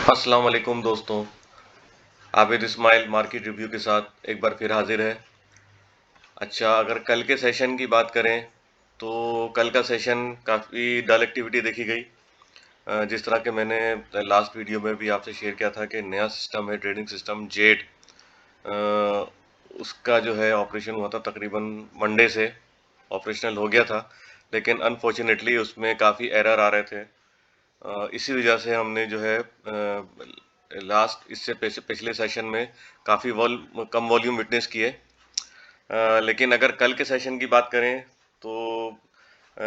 अस्सलाम वालेकुम दोस्तों। आबिद इस्माइल मार्केट रिव्यू के साथ एक बार फिर हाजिर है। अच्छा, अगर कल के सेशन की बात करें तो कल का सेशन काफ़ी डल एक्टिविटी देखी गई। जिस तरह के मैंने लास्ट वीडियो में भी आपसे शेयर किया था कि नया सिस्टम है, ट्रेडिंग सिस्टम जेड, उसका जो है ऑपरेशन हुआ था तकरीबन मंडे से ऑपरेशनल हो गया था, लेकिन अनफॉर्चुनेटली उसमें काफ़ी एरर आ रहे थे। इसी वजह से हमने जो है लास्ट इससे पिछले सेशन में काफ़ी कम वॉल्यूम विटनेस किए। लेकिन अगर कल के सेशन की बात करें तो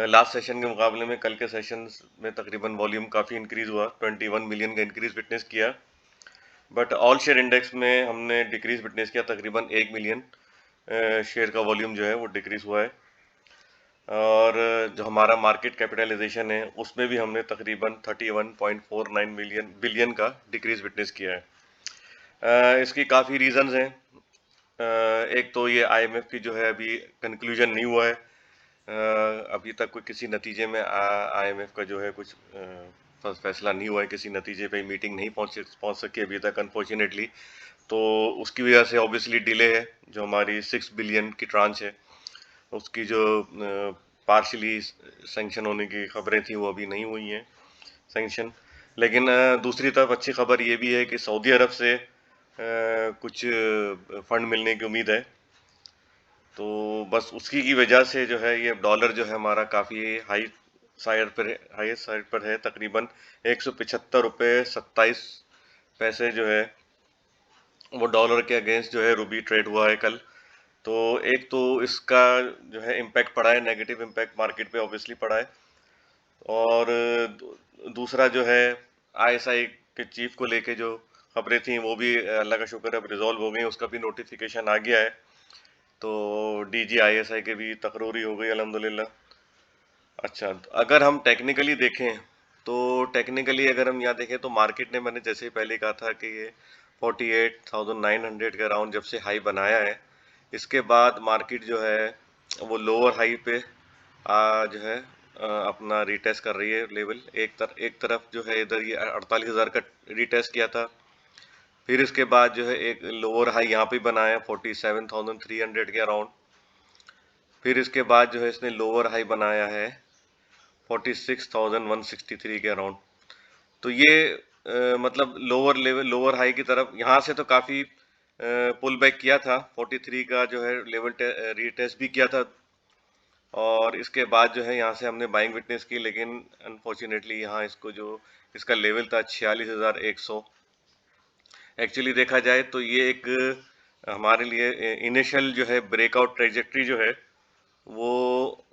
लास्ट सेशन के मुकाबले में कल के सेशन में तकरीबन वॉल्यूम काफ़ी इंक्रीज हुआ, 21 मिलियन का इंक्रीज विटनेस किया। बट ऑल शेयर इंडेक्स में हमने डिक्रीज विटनेस किया, तकरीबन 1 मिलियन शेयर का वॉल्यूम जो है वो डिक्रीज हुआ है। और जो हमारा मार्केट कैपिटलाइजेशन है उसमें भी हमने तकरीबन 31.49 मिलियन बिलियन का डिक्रीज विटनेस किया है। इसकी काफ़ी रीजंस हैं। एक तो ये आईएमएफ की जो है अभी कंक्लूजन नहीं हुआ है। अभी तक कोई किसी नतीजे में आईएमएफ का जो है कुछ फैसला नहीं हुआ है, किसी नतीजे पे मीटिंग नहीं पहुंच सकी अभी तक अनफॉर्चुनेटली। तो उसकी वजह से ऑब्वियसली डिले है। जो हमारी 6 बिलियन की ट्रांच है उसकी जो पार्शली सैंक्शन होने की खबरें थी वो अभी नहीं हुई हैं सैंक्शन। लेकिन दूसरी तरफ अच्छी खबर ये भी है कि सऊदी अरब से कुछ फंड मिलने की उम्मीद है। तो बस उसी की वजह से जो है ये डॉलर जो है हमारा काफ़ी हाई साइड पर है, तकरीबन 175 रुपये 27 पैसे जो है वो डॉलर के अगेंस्ट जो है रूबी ट्रेड हुआ है कल। तो एक तो इसका जो है इम्पैक्ट पड़ा है, नेगेटिव इम्पैक्ट मार्केट पे ऑब्वियसली पड़ा है। और दूसरा जो है आईएसआई के चीफ को लेके जो खबरें थी वो भी अल्लाह का शुक्र है अब रिजॉल्व हो गई, उसका भी नोटिफिकेशन आ गया है। तो डीजी आईएसआई के भी तकरूरी हो गई अल्हम्दुलिल्लाह। अच्छा, तो अगर हम टेक्निकली देखें तो टेक्निकली अगर हम यहाँ देखें तो मार्केट ने, मैंने जैसे ही पहले कहा था कि ये 48,900 के अराउंड जब से हाई बनाया है, इसके बाद मार्केट जो है वो लोअर हाई पे जो है अपना रिटेस्ट कर रही है लेवल। एक तरफ जो है इधर ये 48,000 का रिटेस्ट किया था, फिर इसके बाद जो है एक लोअर हाई यहाँ पे बनाया 47,300 के अराउंड, फिर इसके बाद जो है इसने लोअर हाई बनाया है 46,163 के अराउंड। तो ये मतलब लोअर हाई की तरफ यहाँ से तो काफ़ी पुल बैक किया था, 43 का जो है लेवल रीटेस्ट भी किया था। और इसके बाद जो है यहाँ से हमने बाइंग विटनेस की, लेकिन अनफॉर्चुनेटली यहाँ इसको जो इसका लेवल था 46,100। एक्चुअली देखा जाए तो ये एक हमारे लिए इनिशियल जो है ब्रेकआउट ट्रेजेक्ट्री जो है वो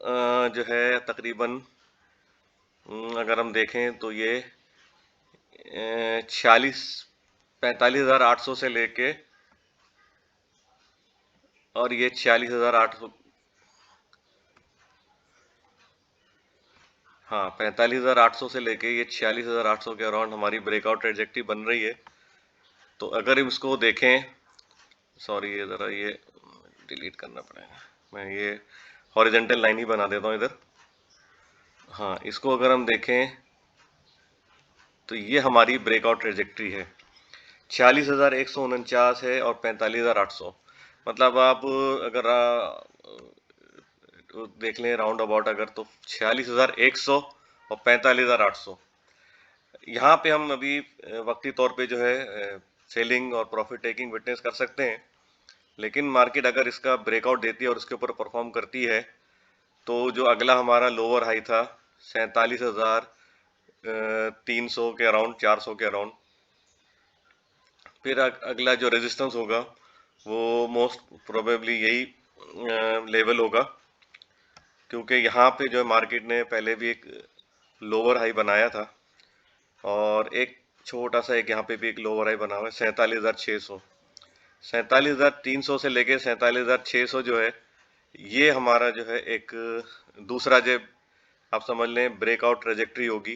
जो है तकरीबन अगर हम देखें तो ये 45,800 से लेके, और ये 46,800, हाँ 45,800 से लेके ये 46,800 के अराउंड हमारी ब्रेकआउट ट्रेजेक्ट्री बन रही है। तो अगर हम इसको देखें, सॉरी ये ज़रा ये डिलीट करना पड़ेगा, मैं ये हॉरिजेंटल लाइन ही बना देता हूँ इधर। हाँ, इसको अगर हम देखें तो ये हमारी ब्रेकआउट ट्रेजेक्ट्री है, 46,149 है और 45,800। मतलब आप अगर देख लें राउंड अबाउट अगर, तो 46,100 और 45,800, यहाँ पे हम अभी वक्ती तौर पे जो है सेलिंग और प्रॉफिट टेकिंग विटनेस कर सकते हैं। लेकिन मार्केट अगर इसका ब्रेकआउट देती है और उसके ऊपर परफॉर्म करती है तो जो अगला हमारा लोअर हाई था 47,300 के अराउंड, 400 के अराउंड, फिर अगला जो रेजिस्टेंस होगा वो मोस्ट प्रोबेबली यही लेवल होगा, क्योंकि यहाँ पे जो है मार्केट ने पहले भी एक लोअर हाई बनाया था और एक छोटा सा एक यहाँ पे भी एक लोअर हाई बना हुआ है 47,600। 47,300 से लेके 47,600 जो है ये हमारा जो है एक दूसरा जो आप समझ लें ब्रेकआउट ट्रेजेक्ट्री होगी।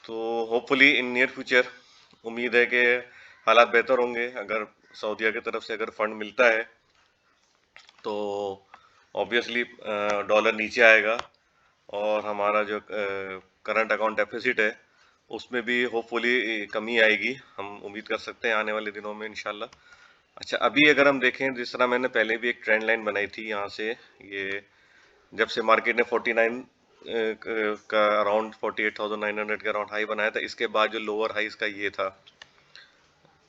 तो होपफुली इन नियर फ्यूचर उम्मीद है कि हालात बेहतर होंगे। अगर सऊदीया की तरफ से अगर फंड मिलता है तो ऑब्वियसली डॉलर नीचे आएगा और हमारा जो करंट अकाउंट डेफिसिट है उसमें भी होपफुली कमी आएगी, हम उम्मीद कर सकते हैं आने वाले दिनों में इंशाल्लाह। अच्छा, अभी अगर हम देखें, जिस तरह मैंने पहले भी एक ट्रेंड लाइन बनाई थी यहाँ से, ये जब से मार्केट ने 49 का अराउंड 48,900 के अराउंड हाई बनाया था, इसके बाद जो लोअर हाई इसका ये था,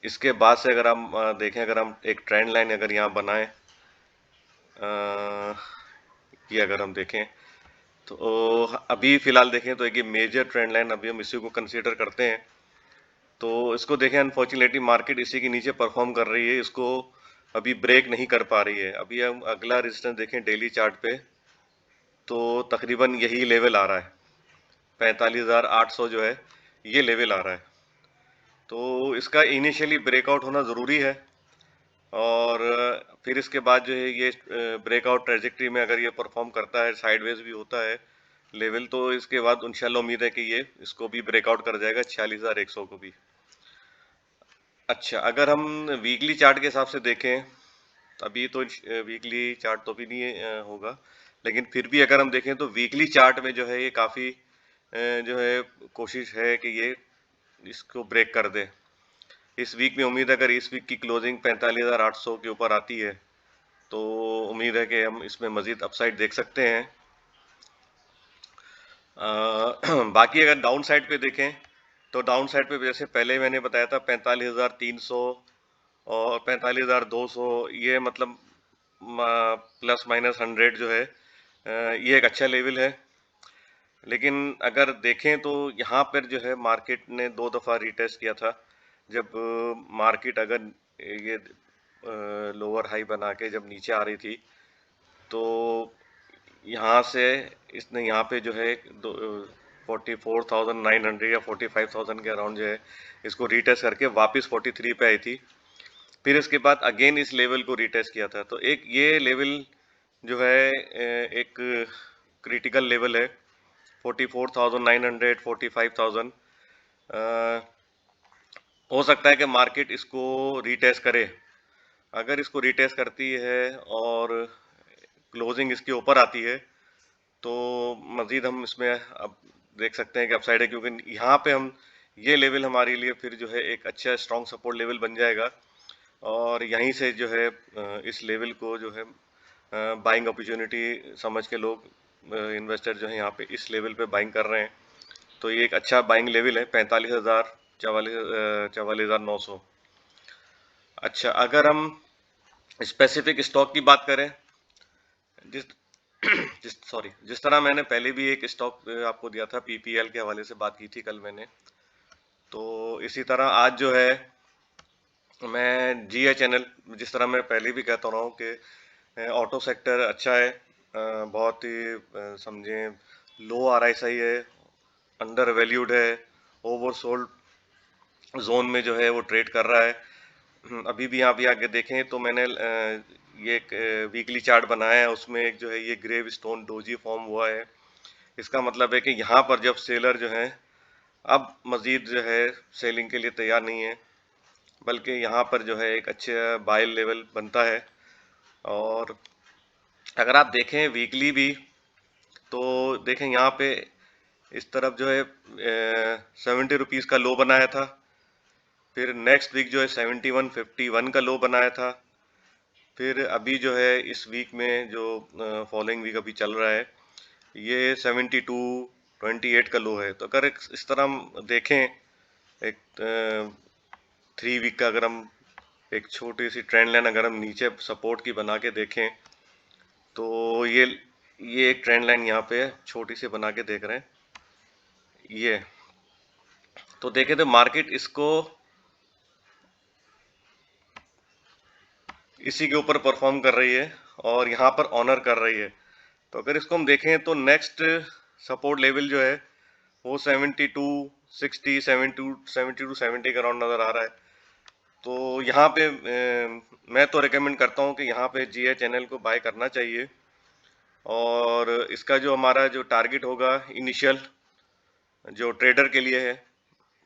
इसके बाद से अगर हम देखें, अगर हम एक ट्रेंड लाइन अगर यहाँ बनाएं, ये अगर हम देखें तो अभी फिलहाल देखें तो एक ये मेजर ट्रेंड लाइन, अभी हम इसी को कंसीडर करते हैं। तो इसको देखें, अनफॉर्चुनेटली मार्केट इसी के नीचे परफॉर्म कर रही है, इसको अभी ब्रेक नहीं कर पा रही है। अभी हम अगला रेजिस्टेंस देखें डेली चार्ट पे, तो तकरीबन यही लेवल आ रहा है, 45,800 जो है ये लेवल आ रहा है। तो इसका इनिशियली ब्रेकआउट होना ज़रूरी है, और फिर इसके बाद जो है ये ब्रेकआउट ट्रेजेक्टरी में अगर ये परफॉर्म करता है, साइडवेज भी होता है लेवल, तो इसके बाद इंशाल्लाह उम्मीद है कि ये इसको भी ब्रेकआउट कर जाएगा, 46,100 को भी। अच्छा, अगर हम वीकली चार्ट के हिसाब से देखें, अभी तो वीकली चार्ट तो भी नहीं होगा, लेकिन फिर भी अगर हम देखें तो वीकली चार्ट में जो है ये काफ़ी जो है कोशिश है कि ये इसको ब्रेक कर दे। इस वीक में उम्मीद है, अगर इस वीक की क्लोजिंग 45,800 के ऊपर आती है तो उम्मीद है कि हम इसमें मजीद अपसाइड देख सकते हैं। बाकी अगर डाउन साइड पे देखें तो डाउन साइड पे जैसे पहले मैंने बताया था 45,300 और 45,200, ये मतलब प्लस माइनस 100 जो है ये एक अच्छा लेवल है। लेकिन अगर देखें तो यहाँ पर जो है मार्केट ने 2 दफ़ा रीटेस्ट किया था, जब मार्केट अगर ये लोअर हाई बना के जब नीचे आ रही थी, तो यहाँ से इसने यहाँ पे जो है 44,900 या 45,000 के अराउंड जो है इसको रीटेस्ट करके वापस 43 पे आई थी। फिर इसके बाद अगेन इस लेवल को रीटेस्ट किया था। तो एक ये लेवल जो है एक क्रिटिकल लेवल है, 44,900, 45,000। हो सकता है कि मार्केट इसको रीटेस्ट करे। अगर इसको रीटेस्ट करती है और क्लोजिंग इसके ऊपर आती है तो मज़ीद हम इसमें अब देख सकते हैं कि अपसाइड है, क्योंकि यहाँ पे हम ये लेवल हमारे लिए फिर जो है एक अच्छा स्ट्रॉन्ग सपोर्ट लेवल बन जाएगा, और यहीं से जो है इस लेवल को जो है बाइंग अपॉर्चुनिटी समझ के लोग इन्वेस्टर जो है यहाँ पे इस लेवल पे बाइंग कर रहे हैं। तो ये एक अच्छा बाइंग लेवल है, 45,000, 44,900। अच्छा, अगर हम स्पेसिफिक स्टॉक की बात करें, जिस जिस तरह मैंने पहले भी एक स्टॉक आपको दिया था, पीपीएल के हवाले से बात की थी कल मैंने, तो इसी तरह आज जो है मैं जीएचएनएल, जिस तरह मैं पहले भी कहता रहा हूँ कि ऑटो सेक्टर अच्छा है, बहुत ही समझें लो आरएसआई है, अंडर वैल्यूड है, ओवरसोल्ड जोन में जो है वो ट्रेड कर रहा है। अभी भी यहाँ भी आगे देखें तो मैंने ये एक वीकली चार्ट बनाया है, उसमें एक जो है ये ग्रेव स्टोन डोजी फॉर्म हुआ है। इसका मतलब है कि यहाँ पर जब सेलर जो है अब मज़ीद जो है सेलिंग के लिए तैयार नहीं है, बल्कि यहाँ पर जो है एक अच्छा बाय लेवल बनता है। और अगर आप देखें वीकली भी, तो देखें यहाँ पे इस तरफ जो है 70 रुपीज़ का लो बनाया था, फिर नेक्स्ट वीक जो है 71.51 का लो बनाया था, फिर अभी जो है इस वीक में जो फॉलोइंग वीक अभी चल रहा है ये 72.28 का लो है। तो अगर इस तरह हम देखें, एक 3 वीक का अगर हम एक छोटी सी ट्रेंड लाइन अगर हम नीचे सपोर्ट की बना के देखें, तो ये एक ट्रेंड लाइन यहाँ पे छोटी सी बना के देख रहे हैं ये, तो देखें तो मार्केट इसको इसी के ऊपर परफॉर्म कर रही है और यहाँ पर ऑनर कर रही है। तो अगर इसको हम देखें तो नेक्स्ट सपोर्ट लेवल जो है वो 72, 60, 70 के अराउंड नज़र आ रहा है। तो यहाँ पे मैं तो रिकमेंड करता हूँ कि यहाँ पे जीए चैनल को बाय करना चाहिए, और इसका जो हमारा जो टारगेट होगा इनिशियल जो ट्रेडर के लिए है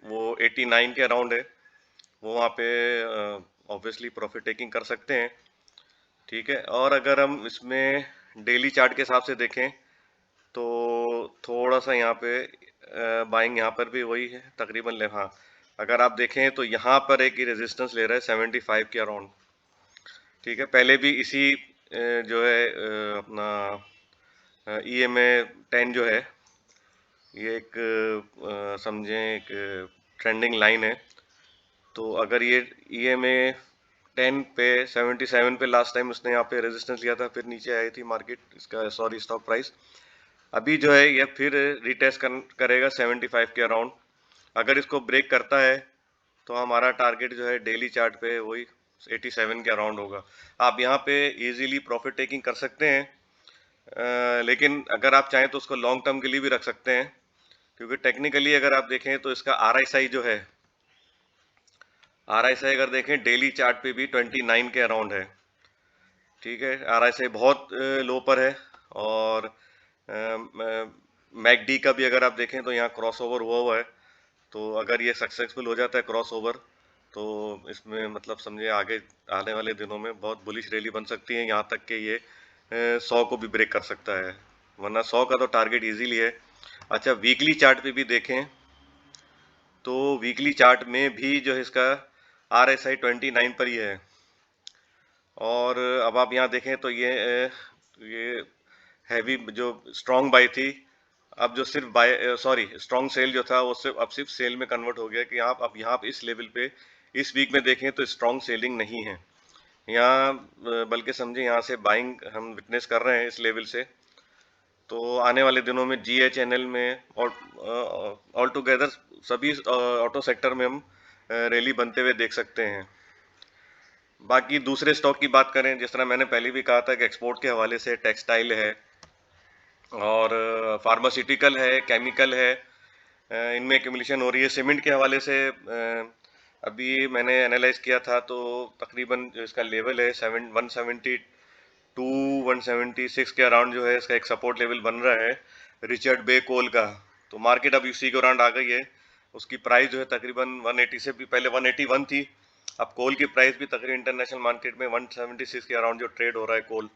वो 89 के अराउंड है, वो वहाँ पे ऑब्वियसली प्रॉफिट टेकिंग कर सकते हैं। ठीक है, और अगर हम इसमें डेली चार्ट के हिसाब से देखें तो थोड़ा सा यहाँ पे बाइंग यहाँ पर भी वही है तकरीबन हाँ, अगर आप देखें तो यहाँ पर एक रेजिस्टेंस ले रहा है 75 के अराउंड। ठीक है, पहले भी इसी जो है अपना EMA 10 जो है ये एक समझें एक ट्रेंडिंग लाइन है। तो अगर ये EMA 10 पे 77 पे लास्ट टाइम उसने यहाँ पे रेजिस्टेंस लिया था, फिर नीचे आई थी मार्केट, इसका सॉरी स्टॉक प्राइस। अभी जो है ये फिर रिटेस्ट करेगा 75 के अराउंड। अगर इसको ब्रेक करता है तो हमारा टारगेट जो है डेली चार्ट पे वही 87 के अराउंड होगा। आप यहाँ पे इजीली प्रॉफिट टेकिंग कर सकते हैं, लेकिन अगर आप चाहें तो उसको लॉन्ग टर्म के लिए भी रख सकते हैं, क्योंकि टेक्निकली अगर आप देखें तो इसका RSI जो है, RSI अगर देखें डेली चार्ट पे भी 29 के अराउंड है। ठीक है, RSI बहुत लो पर है। और मैकडी का भी अगर आप देखें तो यहाँ क्रॉसओवर हुआ है। तो अगर ये सक्सेसफुल हो जाता है क्रॉसओवर, तो इसमें मतलब समझे आगे आने वाले दिनों में बहुत बुलिश रैली बन सकती है, यहाँ तक कि ये 100 को भी ब्रेक कर सकता है, वरना 100 का तो टारगेट इजीली है। अच्छा, वीकली चार्ट पे भी देखें तो वीकली चार्ट में भी जो है इसका RSI 29 पर ही है। और अब आप यहाँ देखें तो ये हैवी जो स्ट्रॉन्ग बाई थी, अब जो सिर्फ बाय सॉरी स्ट्रॉन्ग सेल जो था वो सिर्फ सेल में कन्वर्ट हो गया कि आप अब यहाँ इस लेवल पे इस वीक में देखें तो स्ट्रॉन्ग सेलिंग नहीं है यहाँ, बल्कि समझे यहाँ से बाइंग हम विटनेस कर रहे हैं इस लेवल से। तो आने वाले दिनों में GHNL में और ऑल टुगेदर सभी ऑटो सेक्टर में हम रैली बनते हुए देख सकते हैं। बाकी दूसरे स्टॉक की बात करें, जिस तरह मैंने पहले भी कहा था कि एक्सपोर्ट के हवाले से टेक्सटाइल है और फार्मास्यूटिकल है, केमिकल है, इनमें एक्यूमुलेशन हो रही है। सीमेंट के हवाले से अभी मैंने एनालाइज किया था तो तकरीबन जो इसका लेवल है 172 176 के अराउंड जो है इसका एक सपोर्ट लेवल बन रहा है रिचर्ड बे कोल का। तो मार्केट अब उसी के अराउंड आ गई है। उसकी प्राइस जो है तकरीबन 180 से भी पहले 181 थी। अब कोल की प्राइस भी तकरीबन इंटरनेशनल मार्केट में 176 के अराउंड जो ट्रेड हो रहा है कोल।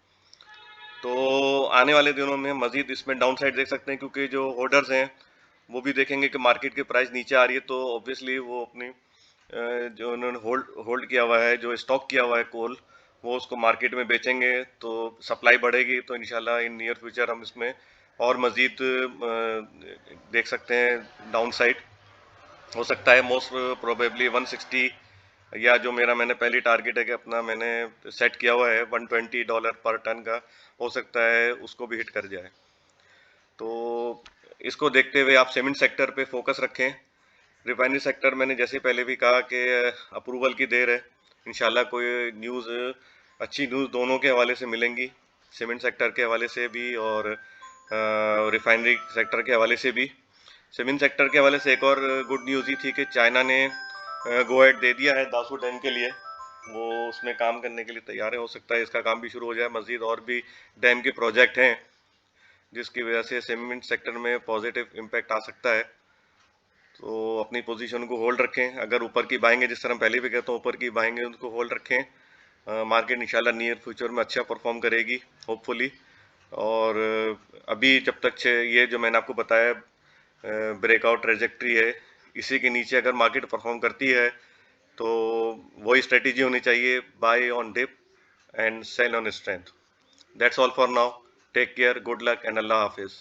तो आने वाले दिनों में मजीद इसमें डाउन साइड देख सकते हैं, क्योंकि जो होल्डर्स हैं वो भी देखेंगे कि मार्केट की प्राइस नीचे आ रही है, तो ऑब्वियसली वो अपनी जो उन्होंने होल्ड किया हुआ है, जो स्टॉक किया हुआ है कोल, वो उसको मार्केट में बेचेंगे तो सप्लाई बढ़ेगी। तो इंशाल्लाह इन नियर फ्यूचर हम इसमें और मजीद देख सकते हैं डाउन साइड हो सकता है। मोस्ट प्रोबेबली 160 या जो मैंने पहली टारगेट है कि अपना मैंने सेट किया हुआ है $120 पर टन का, हो सकता है उसको भी हिट कर जाए। तो इसको देखते हुए आप सीमेंट सेक्टर पे फोकस रखें। रिफाइनरी सेक्टर मैंने जैसे पहले भी कहा कि अप्रूवल की देर है, इंशाल्लाह कोई न्यूज़ अच्छी न्यूज़ दोनों के हवाले से मिलेंगी, सीमेंट सेक्टर के हवाले से भी और रिफाइनरी सेक्टर के हवाले से भी। सीमेंट सेक्टर के हवाले से एक और गुड न्यूज़ ही थी कि चाइना ने गो अहेड दे दिया है दासू डैम के लिए, वो उसमें काम करने के लिए तैयार है। हो सकता है इसका काम भी शुरू हो जाए। मज़ीद और भी डैम के प्रोजेक्ट हैं जिसकी वजह से सीमेंट सेक्टर में पॉजिटिव इम्पैक्ट आ सकता है। तो अपनी पोजीशन को होल्ड रखें। अगर ऊपर की बाएंगे, जिस तरह पहले भी कहता हूँ ऊपर की बाएंगे उनको होल्ड रखें। मार्केट इंशाल्लाह नियर फ्यूचर में अच्छा परफॉर्म करेगी होपफुली। और अभी जब तक ये जो मैंने आपको बताया ब्रेकआउट ट्रेजेक्ट्री है, इसी के नीचे अगर मार्केट परफॉर्म करती है तो वही स्ट्रेटेजी होनी चाहिए, buy on dip and sell on strength. That's all for now. Take care, good luck and अल्लाह हाफिज़।